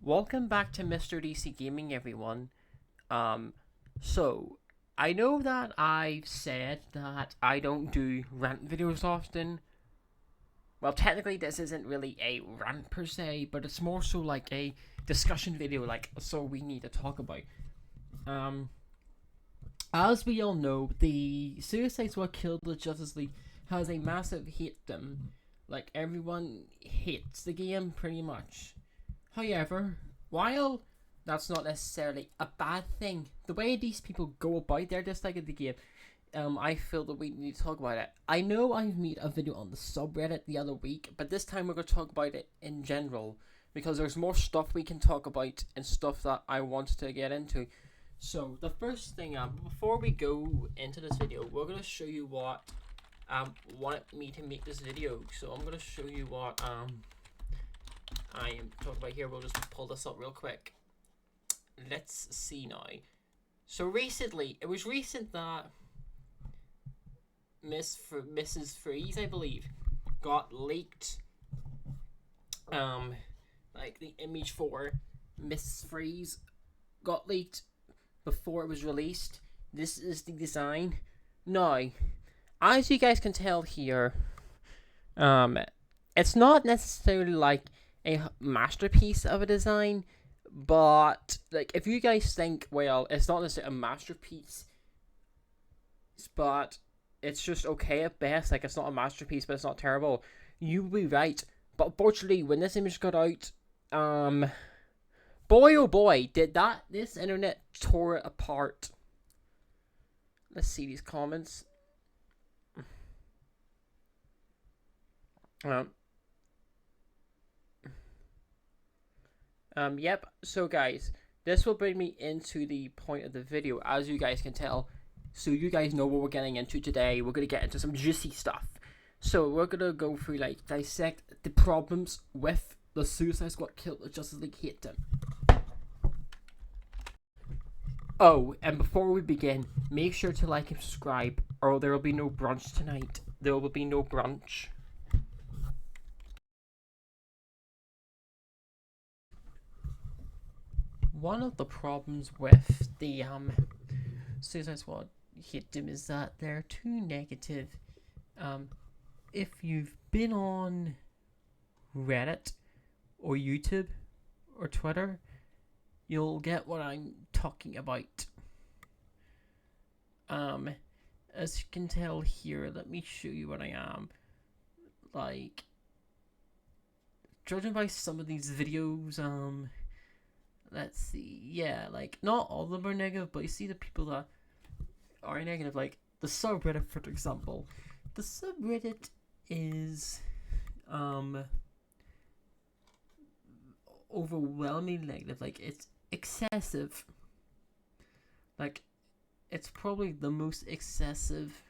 Welcome back to Mr. DC Gaming, everyone. Um, so I know that I've said that I don't do rant videos often. Well, technically, this isn't really a rant per se, but it's more so like a discussion video, so we need to talk about. Um, as we all know, the Suicide Squad killed the Justice League has a massive hatedom. Like everyone hates the game pretty much. However, while that's not necessarily a bad thing, the way these people go about their dislike of the game, I feel that we need to talk about it. I know I made a video on the subreddit the other week, but this time we're going to talk about it in general because there's more stuff we can talk about and stuff that I want to get into. So the first thing, before we go into this video, we're going to show you what wanted me to make this video. So I'm going to show you what I am talking about here. We'll just pull this up real quick. Let's see now. So recently, it was recent that Mrs. Freeze, I believe, got leaked. Like the image for Mrs. Freeze got leaked before it was released. This is the design. Now, as you guys can tell here, it's not necessarily like a masterpiece of a design, but like if you guys think, well, it's not necessarily a masterpiece, but it's just okay at best, like it's not a masterpiece but it's not terrible, you will be right. But unfortunately, when this image got out, boy oh boy, did this internet tore it apart. Let's see these comments. Yep, so guys, this will bring me into the point of the video, as you guys can tell. So you guys know what we're getting into today. We're going to get into some juicy stuff. So we're going to go through, dissect the problems with the Suicide Squad killed the Justice League Hatedom. Oh, and before we begin, make sure to like and subscribe, or there will be no brunch tonight. There will be no brunch. One of the problems with the Suicide Squad Hatedom is that they're too negative. If you've been on Reddit or YouTube or Twitter, you'll get what I'm talking about. As you can tell here, let me show you what I am. Like, judging by some of these videos, let's see, yeah, like, not all of them are negative, but you see the people that are negative, like, the subreddit, for example. The subreddit is, overwhelmingly negative, like, it's excessive. Like, it's probably the most excessive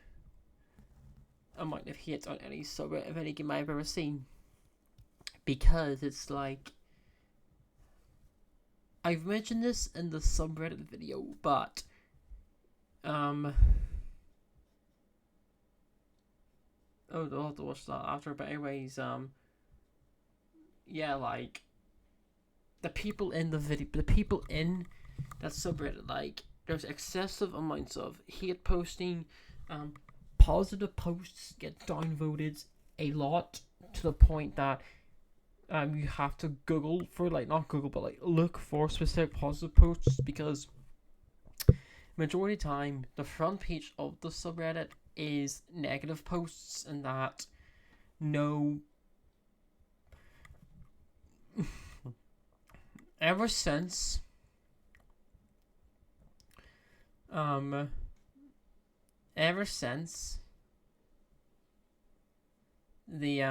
amount of hate on any subreddit of any game I've ever seen. Because it's like, I've mentioned this in the subreddit video, but oh, I'll have to watch that after. But anyways, yeah, like the people in that subreddit, like there's excessive amounts of hate posting. Positive posts get downvoted a lot to the point that you have to Google for, like, not Google, but like look for specific positive posts, because majority of the time the front page of the subreddit is negative posts, and that no ever since ever since the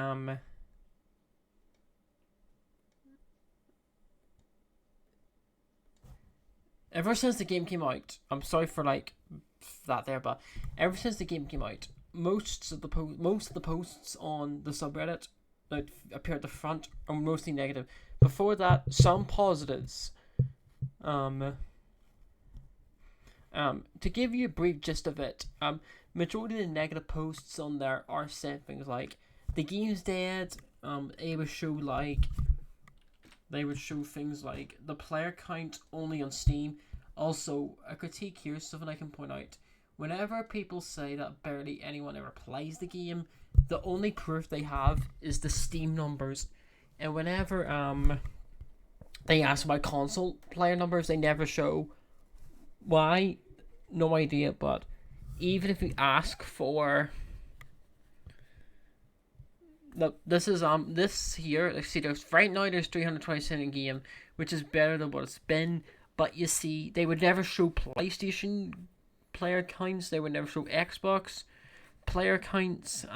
ever since the game came out, I'm sorry for like that there, but ever since the game came out, most of the posts on the subreddit that appear at the front are mostly negative. Before that, some positives. To give you a brief gist of it, majority of the negative posts on there are saying things like the game's dead. It would show like they would show things like the player count only on Steam. Also, a critique here, something I can point out. Whenever people say that barely anyone ever plays the game, the only proof they have is the Steam numbers. And whenever they ask about console player numbers, they never show why. No idea, but even if we ask for this here, see, there's right now there's 327 in game, which is better than what it's been. But you see, they would never show PlayStation player counts. They would never show Xbox player counts.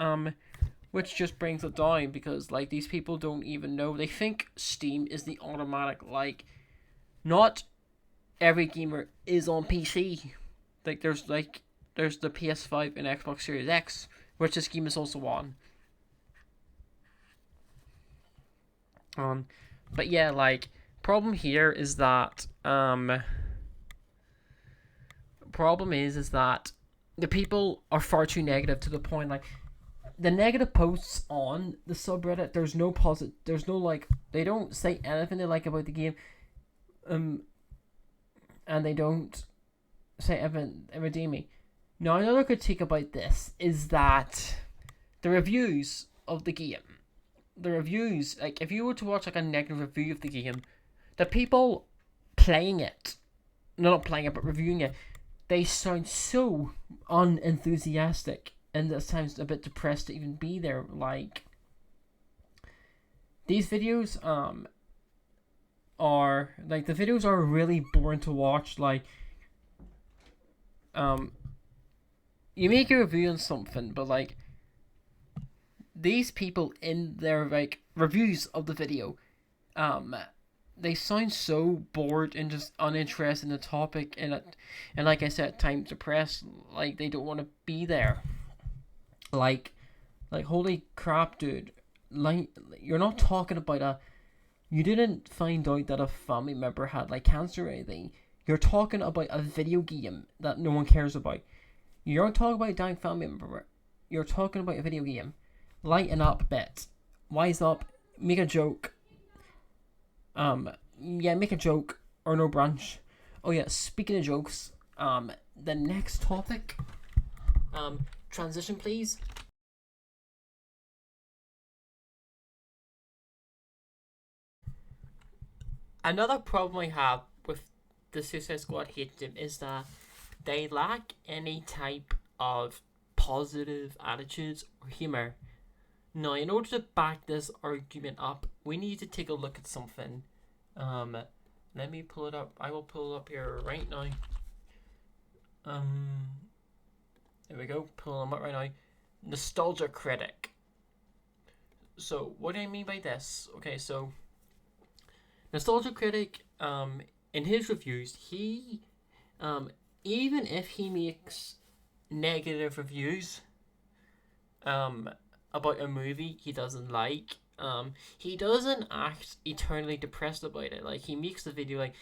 Which just brings it down because like these people don't even know. They think Steam is the automatic, like, not every gamer is on PC. Like there's the PS5 and Xbox Series X, which this game is also on. But yeah, like, problem here is that problem is that the people are far too negative to the point, like, the negative posts on the subreddit, there's no like, they don't say anything they like about the game, and they don't say anything redeeming. Now, another critique about this is that the reviews of the game, like, if you were to watch like a negative review of the game, the people playing it, not playing it but reviewing it, they sound so unenthusiastic and at times a bit depressed to even be there. Like, these videos are like, the videos are really boring to watch. Like, you make a review on something, but like, these people in their like reviews of the video, they sound so bored and just uninterested in the topic, and like I said, at times depressed, like they don't want to be there. Like holy crap, dude! Like, you're not talking about you didn't find out that a family member had like cancer or anything. You're talking about a video game that no one cares about. You're not talking about a dying family member. You're talking about a video game. Lighten up a bit. Wise up. Make a joke. Yeah, make a joke or no branch. Oh yeah, speaking of jokes, the next topic. Transition, please. Another problem I have with the Suicide Squad Hatedom is that they lack any type of positive attitudes or humor. Now, in order to back this argument up, we need to take a look at something. Let me pull it up. I will pull it up here right now. There we go. Pull them up right now. Nostalgia critic. So, what do I mean by this? Okay, so Nostalgia critic, in his reviews, he, even if he makes negative reviews, about a movie he doesn't like, he doesn't act eternally depressed about it. Like, he makes the video, like,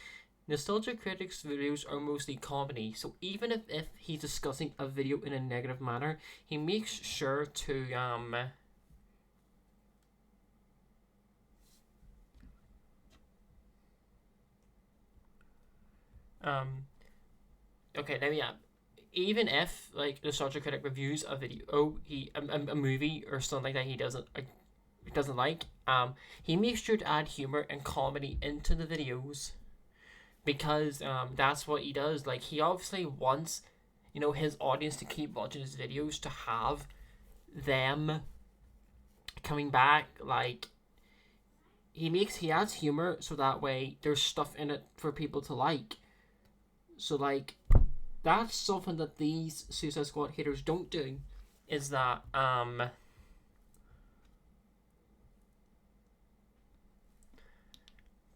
Nostalgia Critic's videos are mostly comedy, so even if he's discussing a video in a negative manner, he makes sure to, okay, let me, even if, like, Nostalgia Critic reviews a video, a movie or something like that he doesn't like, he makes sure to add humor and comedy into the videos, because that's what he does. Like, he obviously wants, his audience to keep watching his videos, to have them coming back. Like, he adds humor so that way there's stuff in it for people to like. So, like, that's something that these Suicide Squad haters don't do, is that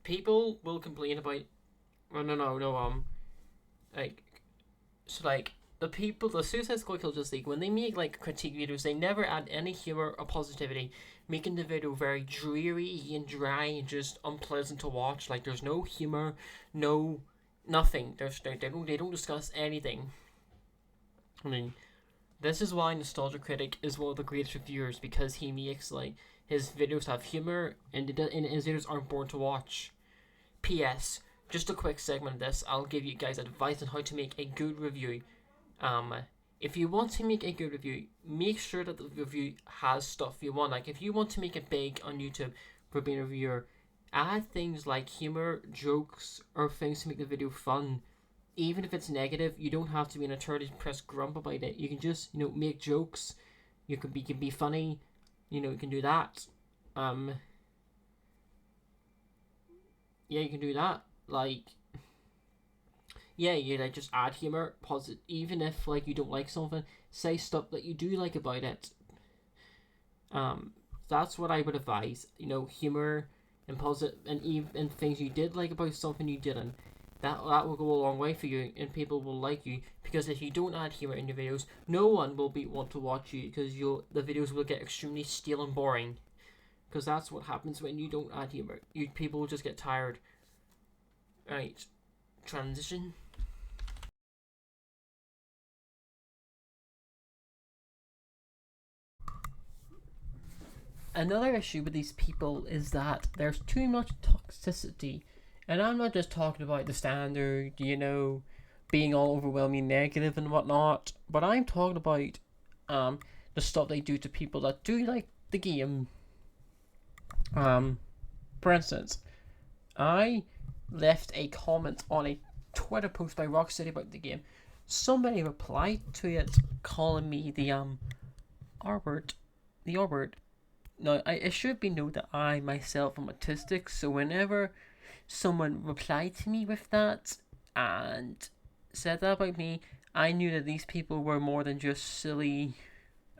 people will complain about, like, so, like, the Suicide Squad Kill Justice League, when they make, like, critique videos, they never add any humor or positivity, making the video very dreary and dry and just unpleasant to watch. Like, there's no humor, no nothing. They don't discuss anything. I mean, this is why Nostalgia Critic is one of the greatest reviewers, because he makes, like, his videos have humor, and his videos aren't boring to watch. P.S. Just a quick segment of this, I'll give you guys advice on how to make a good review. If you want to make a good review, make sure that the review has stuff you want. Like, if you want to make it big on YouTube for being a reviewer, add things like humor, jokes, or things to make the video fun. Even if it's negative, you don't have to be an eternity press grump about it. You can just, make jokes. You can be funny. You can do that. Yeah, you can do that. Like, yeah, you like just add humor, positive. Even if like you don't like something, say stuff that you do like about it. That's what I would advise. Humor and positive, and things you did like about something you didn't. That will go a long way for you, and people will like you. Because if you don't add humor in your videos, no one will want to watch you, because the videos will get extremely stale and boring. Because that's what happens when you don't add humor. People will just get tired. Right, transition. Another issue with these people is that there's too much toxicity. And I'm not just talking about the standard, being all overwhelming negative and whatnot, but I'm talking about the stuff they do to people that do like the game. For instance, I left a comment on a Twitter post by Rocksteady about the game. Somebody replied to it calling me the R word. The R word. Now, it should be noted that I myself am autistic, so whenever someone replied to me with that and said that about me, I knew that these people were more than just silly.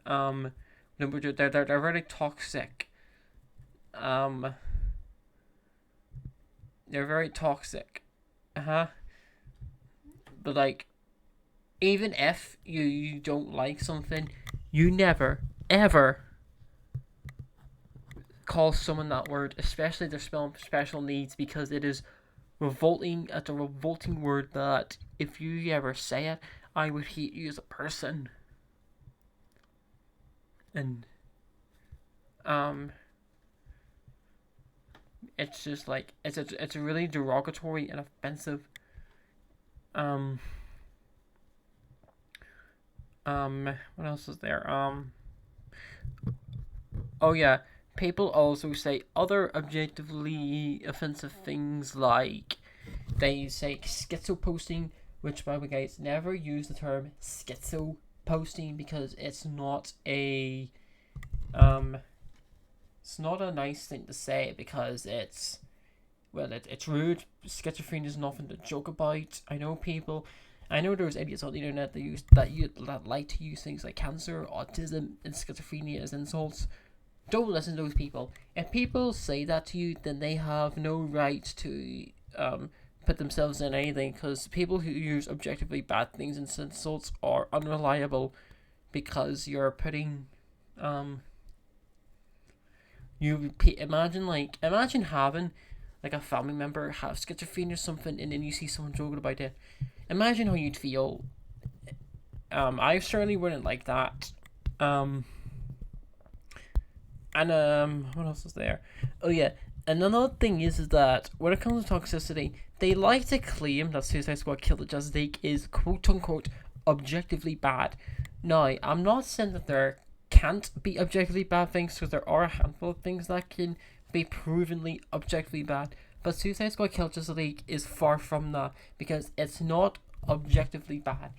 They're very toxic. They're very toxic. But like, even if you don't like something, you never ever call someone that word, especially if they're special needs, because it is revolting. It's a revolting word that if you ever say it, I would hate you as a person. And it's just like it's really derogatory and offensive. What else is there? Oh yeah, people also say other objectively offensive things, like they say schizo posting, which, by the way, guys, never use the term schizo posting, because it's not a nice thing to say, because it's rude. Schizophrenia is nothing to joke about. I know there's idiots on the internet that like to use things like cancer, autism, and schizophrenia as insults. Don't listen to those people. If people say that to you, then they have no right to put themselves in anything, because people who use objectively bad things as insults are unreliable, because you're putting imagine having like a family member have schizophrenia or something, and then you see someone joking about it. Imagine how you'd feel. I certainly wouldn't like that. And what else is there? Oh yeah, and another thing is that when it comes to toxicity, they like to claim that Suicide Squad Kill the Justice League is quote unquote objectively bad. Now, I'm not saying that there can't be objectively bad things, because there are a handful of things that can be provenly objectively bad. But Suicide Squad Kill Justice League is far from that, because it's not objectively bad.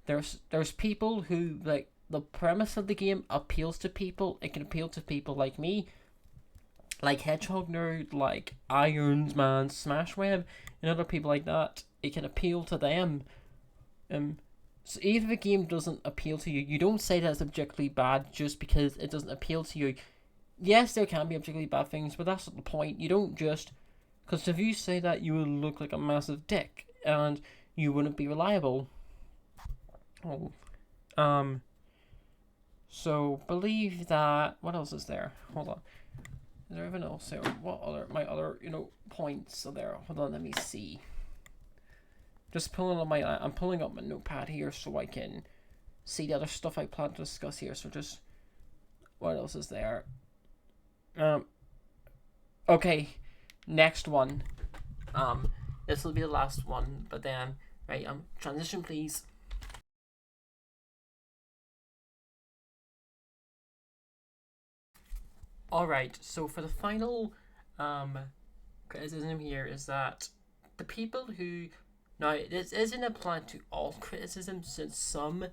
There's people who, like, the premise of the game appeals to people. It can appeal to people like me, like Hedgehog Nerd, like Irons Man, Smashweb, and other people like that. It can appeal to them. So even if a game doesn't appeal to you, you don't say that it's objectively bad just because it doesn't appeal to you. Yes, there can be objectively bad things, but that's not the point. You don't just... Because if you say that, you will look like a massive dick, and you wouldn't be reliable. So believe that... What else is there? Hold on. Is there anything else there? What other... My other, points are there? Hold on, let me see. Just I'm pulling up my notepad here so I can see the other stuff I plan to discuss here. So just What else is there? Um, okay, next one. This will be the last one, but then, right, transition please. Alright, so for the final, criticism here is that the people who, now, this isn't applied to all criticism, since some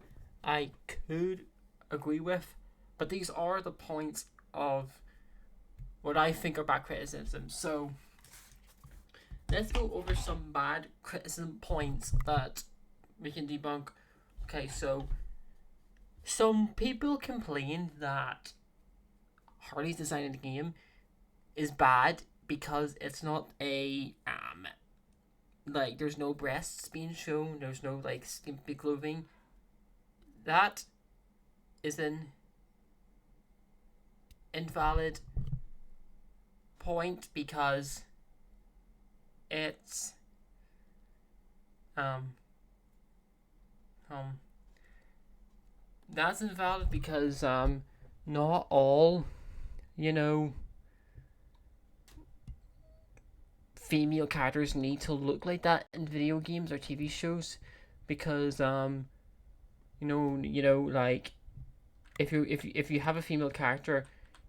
I could agree with, but these are the points of what I think are bad criticisms. So, let's go over some bad criticism points that we can debunk. Okay, so some people complain that Harley's design in the game is bad because it's not a like there's no breasts being shown, there's no like skimpy clothing. That is an invalid point because it's that's invalid because not all, you know, female characters need to look like that in video games or TV shows, because like if you have a female character,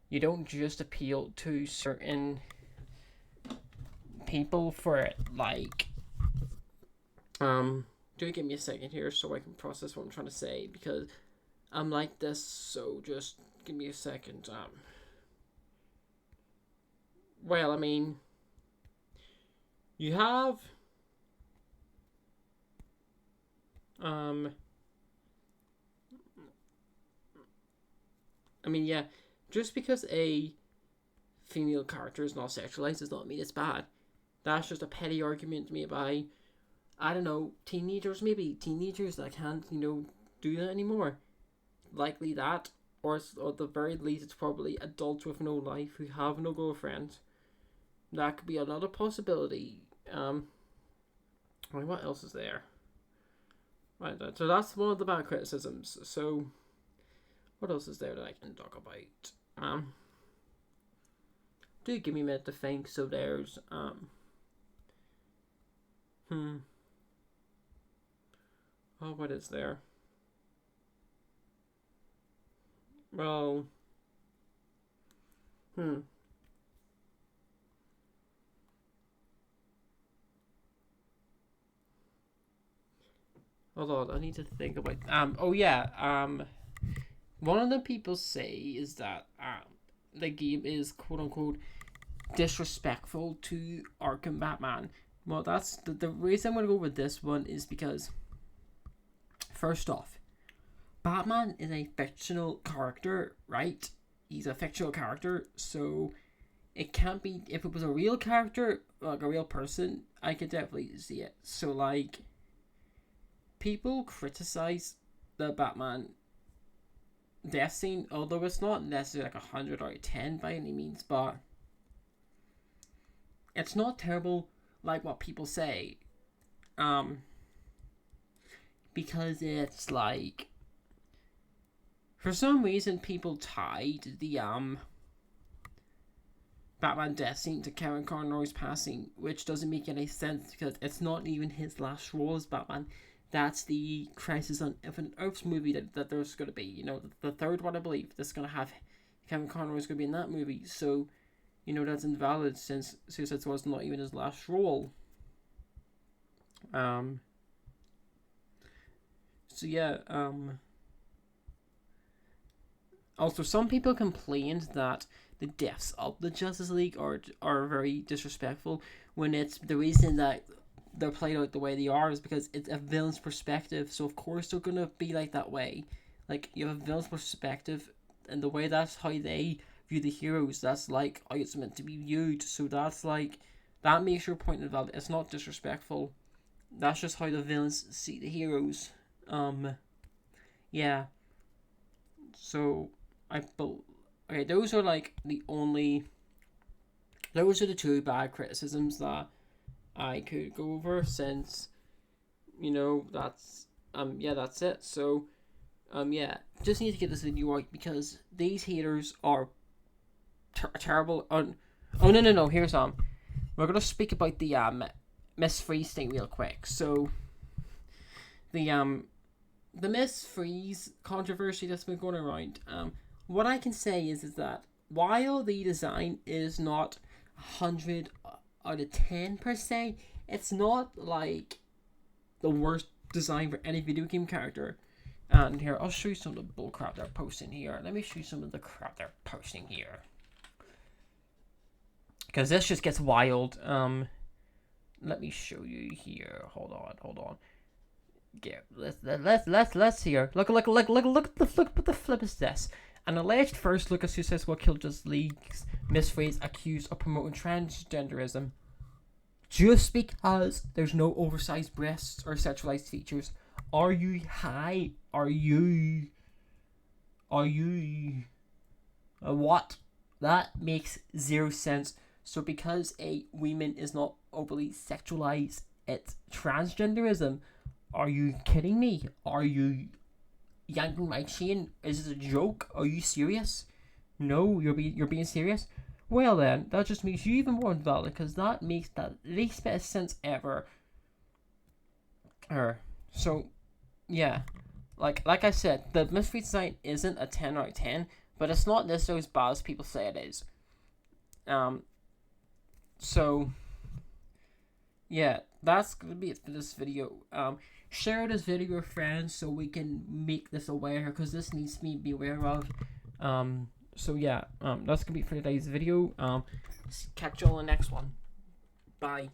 you don't just appeal to certain people for it. Like, do give me a second here so I can process what I'm trying to say, because I'm like this. So just give me a second. Well, I mean, you have I mean, yeah, just because a female character is not sexualized does not mean it's bad. That's just a petty argument made by, I don't know, teenagers, maybe teenagers that can't, do that anymore. Likely that, or at the very least, it's probably adults with no life who have no girlfriend. That could be another possibility. What else is there? Right, so that's one of the bad criticisms. So, what else is there that I can talk about? Do give me a minute to think. So there's oh, what is there? Well, hold on, I need to think about. Oh yeah. One of the people say is that the game is quote unquote disrespectful to Arkham Batman. Well, that's the reason I'm gonna go with this one is because, first off, Batman is a fictional character, right? He's a fictional character, so it can't be. If it was a real character, like a real person, I could definitely see it. So, like, people criticize the Batman death scene, although it's not necessarily like 100 out of 10 by any means, but it's not terrible like what people say. Because it's like, for some reason, people tied the Batman death scene to Kevin Conroy's passing, which doesn't make any sense because it's not even his last role as Batman. That's the Crisis on Infinite Earths movie that there's going to be. The third one, I believe, that's going to have Kevin Conroy's going to be in that movie. So, that's invalid since Suicide Squad was not even his last role. So yeah. Also, some people complained that the deaths of the Justice League are very disrespectful, when it's the reason that they're played out the way they are is because it's a villain's perspective. So of course they're gonna be like that way. Like, you have a villain's perspective, and the way that's how they view the heroes. That's like how it's meant to be viewed. So that's like, that makes your point invalid. It's not disrespectful. That's just how the villains see the heroes. Yeah. So okay, those are like those are the two bad criticisms that I could go over, since that's that's it. So Yeah, just need to get this video out because these haters are terrible. Oh no! Here's we're gonna speak about the Miss Freeze thing real quick. So the Miss Freeze controversy that's been going around. What I can say is that while the design is not 100 out of 10 per se, it's not like the worst design for any video game character. And here, I'll show you some of the bullcrap they're posting here. Let me show you some of the crap they're posting here, because this just gets wild. Let me show you here. Hold on. Yeah, let's here. Look at the flip is this. An alleged first look at Successful Kill Just League's Miss Freeze accused of promoting transgenderism just because there's no oversized breasts or sexualized features. Are you high? Are you what? That makes zero sense. So because a woman is not overly sexualized, it's transgenderism. Are you kidding me? Are you yanking my chain? Is this a joke? Are you serious? No, you're being serious? Well then, that just makes you even more invalid, because that makes the least bit of sense ever. So, yeah. Like I said, the Miss Freeze design isn't a 10 out of 10, but it's not necessarily as bad as people say it is. So, yeah, that's going to be it for this video. Share this video with friends so we can make this aware, because this needs to be aware of. So yeah, that's going to be it for today's video. Catch you all in the next one. Bye.